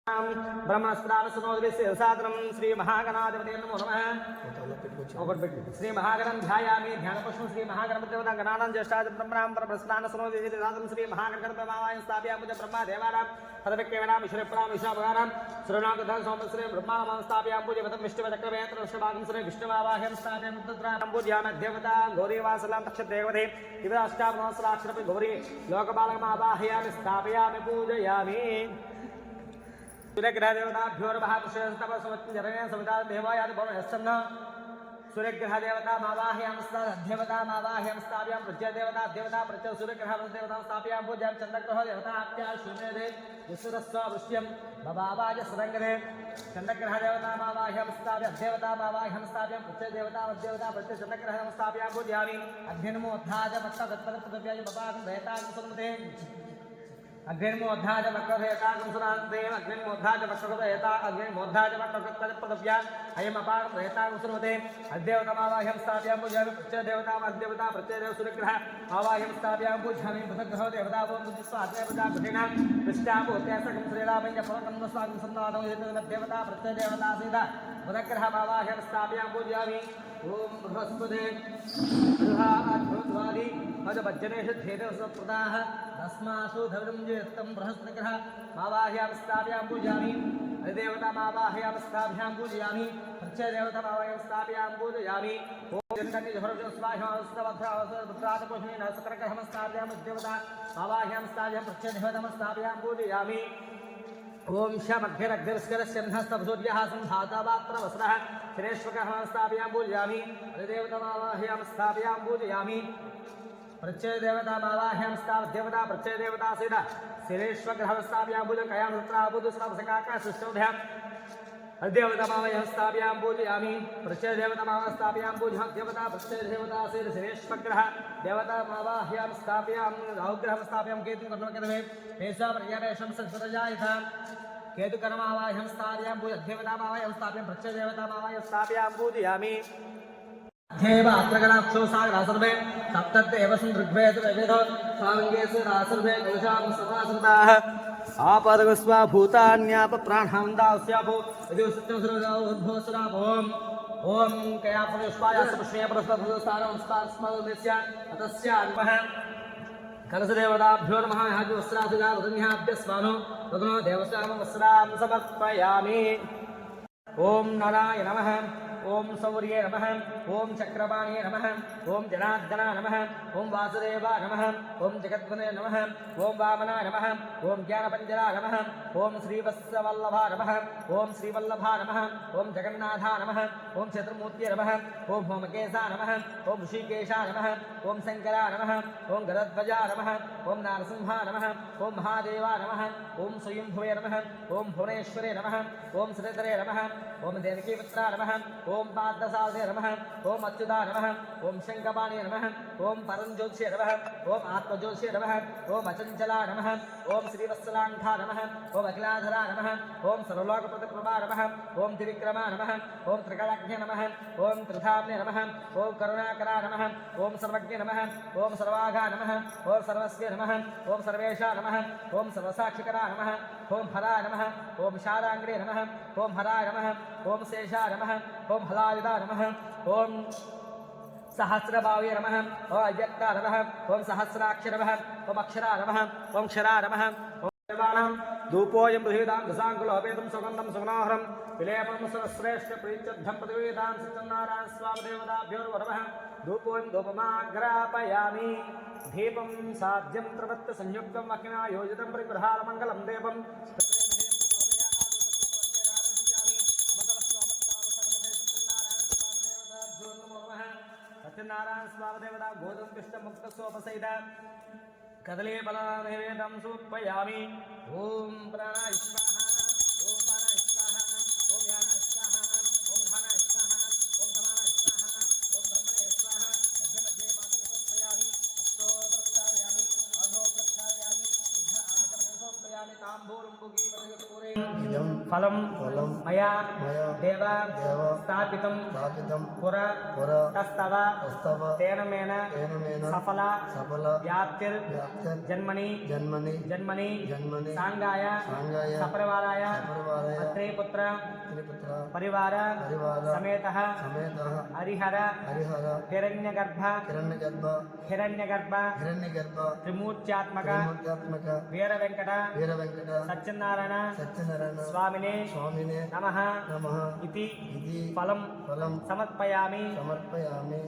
ब्रह्मस्त्रावसनोदृश्यसादनं श्री महागणाधिपते नमो नमः श्री महागणं ध्यायामि ध्यानपुष्पं श्री महागणपतिदेवता गणानां ज्येष्ठाय ब्रह्मणां परमस्नानसनोदृश्यसादनं श्री महागणपतिमावायं स्थापयामि पूज्य ब्रह्मदेवानां पदविक्रेणां ईश्वरप्रां ईशाभगानां श्रीनाथं सोमश्री ब्रह्मावां स्थापयामि पूज्य पदं विष्णुवचक्रवेत्र विष्णुभागं श्री विष्णुवावाहं स्थापयामि तत्रां पूज्यामि देवता गौरीवासलां तक्षदेवते इव अष्टावनसहस्राक्षरपि गौरी लोकपालकमावाहयामि स्थापयामि पूजयामि सूर्यग्रह देवताभ्यो नमः पुष्पस्तपस्वत्जरणे सविता देवायादि भवनस्सन्न सूर्यग्रह देवता मावाहयामि देवता मावाहयामि स्थापयामि प्रत्यय देवता देवता प्रत्यय सूर्यग्रह देवता स्थापयामि पूजयामि चन्द्रग्रह देवता आप्या शून्यदे विश्वरस्व वृष्ट्यं भवावाज सरंगदे चन्द्रग्रह देवता मावाहयामि स्थापयामि देवता मावाहयामि स्थापयामि प्रत्यय देवता देवता प्रत्यय चन्द्रग्रह स्थापयामि पूजयामि अग्निर्मोद्धाज भक्तगतपदव्याय भवाकं देवतां सुमते अग्निर्मोद्धाज वक्रभेताकं सुरान्ते अग्निर्मोद्धाज वक्रभेता अग्निर्मोद्धाज वक्रपदव्या अयमपाकं भेताकं सुमते अद्देवतामावाह्यं स्थापयामि पूजयामि प्रत्यय देवता अद्देवता प्रत्यय देव सूर्यग्रह आवाह्यं स्थापयामि पूजयामि पृथग्रह देवता ओम स्वाध्यायवता कृष्णा पृष्ठाभूत्यासकं श्रीरामं जपकं स्वागतं सन्नादं देवता प्रत्यय देवता सीता पृथग्रह आवाह्यं स्थापयामि पूजयामि ओम बृहस्पते अद्भुतवादी अजभजनेश धेदवसप्रदाः तस्मासु धर्मं जेतं बृहस्पतिग्रह मावाह्यामि स्थापयामि पूजयामि देवता मावाह्यामि स्थापयामि पूजयामि प्रत्यय देवता मावाह्यामि स्थापयामि पूजयामि ओम जन्नति जहरजो स्वाहावस्त्रवध्रावस्त्रपुष्णेन सकरग्रहं स्थापयामि देवता मावाह्यामि स्थापयामि प्रत्यय देवता स्थापयामि पूजयामि ओम शमग्निरग्निस्करस्यन्हस्तभसूर्यः संधातावात्रवस्त्रः श्रेष्ठग्रहं स्थापयामि पूजयामि देवता मावाह्यामि स्थापयामि पूजयामि प्रत्यय देवता मावाह्यामि स्थापयामि देवता प्रत्यय देवता सीता श्रेष्ठग्रहं स्थापयामि पूजयामि कयां रुद्राबुध सर्वसकाका सृष्टोभ्याम् देवता मावाह्यामि स्थापयामि पूजयामि प्रत्यय देवता मावाह्यामि स्थापयामि पूजयामि देवता प्रत्यय देवता सीता श्रेष्ठग्रह देवता मावाह्यामि स्थापयामि राहुग्रहं स्थापयामि केतुं कर्णकर्मे ऐसा पर्यावेशं संस्कृतजायता केतुकर्मावाह्यं स्थापयामि पूजयामि देवता मावाह्यामि स्थापयामि प्रत्यय देवता मावाह्यामि स्थापयामि पूजयामि देव अत्रगणाक्षो सागरासर्वे सप्तदेव ऋग्वेद वेद साङ्गेषु रासर्वे दोषां समासृताः आपदगस्वा भूतान्याप प्राणां दास्यापो यदि सत्यं सर्वोद्भवसुराभवम् ओम कयापुष्पाय पुष्पे परस्परस्थानं स्मरणस्य अतस्यान्मः कलशदेवताभ्यो नमः वस्त्रासुगा वदन्याभ्यस्मानो तदनो देवस्याम वस्त्रां समर्पयामि ओम नारायण नमः ओम सौर्ये नमः ओम चक्रपाणे नमः ओम जनार्दना नमः ओम वासुदेवाय नमः ओम जगद्गुणे नमः ओम वामनाय नमः ओम ज्ञानपञ्जराय नमः ओम श्रीवत्सवल्लभाय नमः ओम श्रीवल्लभाय नमः ओम जगन्नाथाय नमः ओम चतुर्मूर्तये नमः ओम होमकेशाय नमः ओम ऋषिकेशाय नमः ओम शंकराय नमः ओम गरुडध्वजाय नमः ओम नारसिंहाय नमः ओम महादेवाय नमः ओम स्वयंभुवे नमः ओम भुवनेश्वरे नमः ओम श्रीधरे नमः ओम देवकीपुत्राय नमः ओम पादसाले नमः ओम अच्युताय नमः ओम शंखपाणे नमः ओम परंज्योतिषे नमः ओम आत्मज्योतिषे नमः ओम अचंचलाय नमः ओम श्रीवत्सलांघाय नमः ओम अखिलाधराय नमः ओम सर्वलोकप्रतिप्रभाय नमः ओम त्रिविक्रमाय नमः ओम त्रिकलाग्ने नमः ओम त्रिधाम्ने नमः ओम करुणाकराय नमः ओम सर्वज्ञे नमः ओम सर्वाघाय नमः ओम सर्वस्य नमः ओम सर्वेशाय नमः ओम सर्वसाक्षिकराय नमः ओम हराय नमः ओम शारांगणे नमः ओम हराय नमः ओम शेषाय नमः ओम हलायुधाय नमः ओम सहस्रभावे नमः ओम अव्यक्ताय नमः ओम सहस्राक्षर नमः ओम अक्षराय नमः ओम क्षराय नमः ओम देवानां धूपोऽयं बृहदां दशाङ्कुलोपेतं सुगन्धं सुगुणाहरं विलेपं सर्वश्रेष्ठ प्रीत्यर्थं प्रतिवेदां सत्यनारायण स्वामी देवताभ्यो नमः धूपोऽयं धूपमाग्रापयामि दीपं साध्यं प्रवृत्त संयुक्तं अग्निना योजितं परिगृहालमङ्गलं देवं सत्यनारायण स्वामी देवता गोधूम पिष्ट मुक्त सोपसहित कदली बलनैवेद्यं समर्पयामि ओम प्राणाय स्वाहा ओम पानाय स्वाहा ओम यानाय स्वाहा ओम धानाय स्वाहा ओम समानाय स्वाहा ओम ब्रह्मणे स्वाहा मध्य मध्ये पानं समर्पयामि अस्तो प्रक्षालयामि अधो प्रक्षालयामि शुद्ध आचमनं समर्पयामि ताम्बूलं भुगी वदगपूरे ఫలం ఫలం మయా మయా దేవ దేవ స్థాపితం స్థాపితం పుర పుర తస్తవ తస్తవ తేనమేన తేనమేన సఫల సఫల వ్యాప్తిర్ వ్యాప్తిర్ జన్మని జన్మని జన్మని జన్మని సాంగాయ సాంగాయ సపరివారాయ సపరివారాయ అత్రే పుత్ర త్రిపుత్ర పరివార పరివార సమేతః సమేతః హరిహర హరిహర హిరణ్యగర్భ హిరణ్యగర్భ హిరణ్యగర్భ హిరణ్యగర్భ త్రిమూర్త్యాత్మక త్రిమూర్త్యాత్మక వీర వెంకట వీర వెంకట సత్యనారాయణ సత్యనారాయణ స్వామినే స్వామినే నమః నమః ఇతి ఇది ఫలం ఫలం సమర్పయామి సమర్పయామి.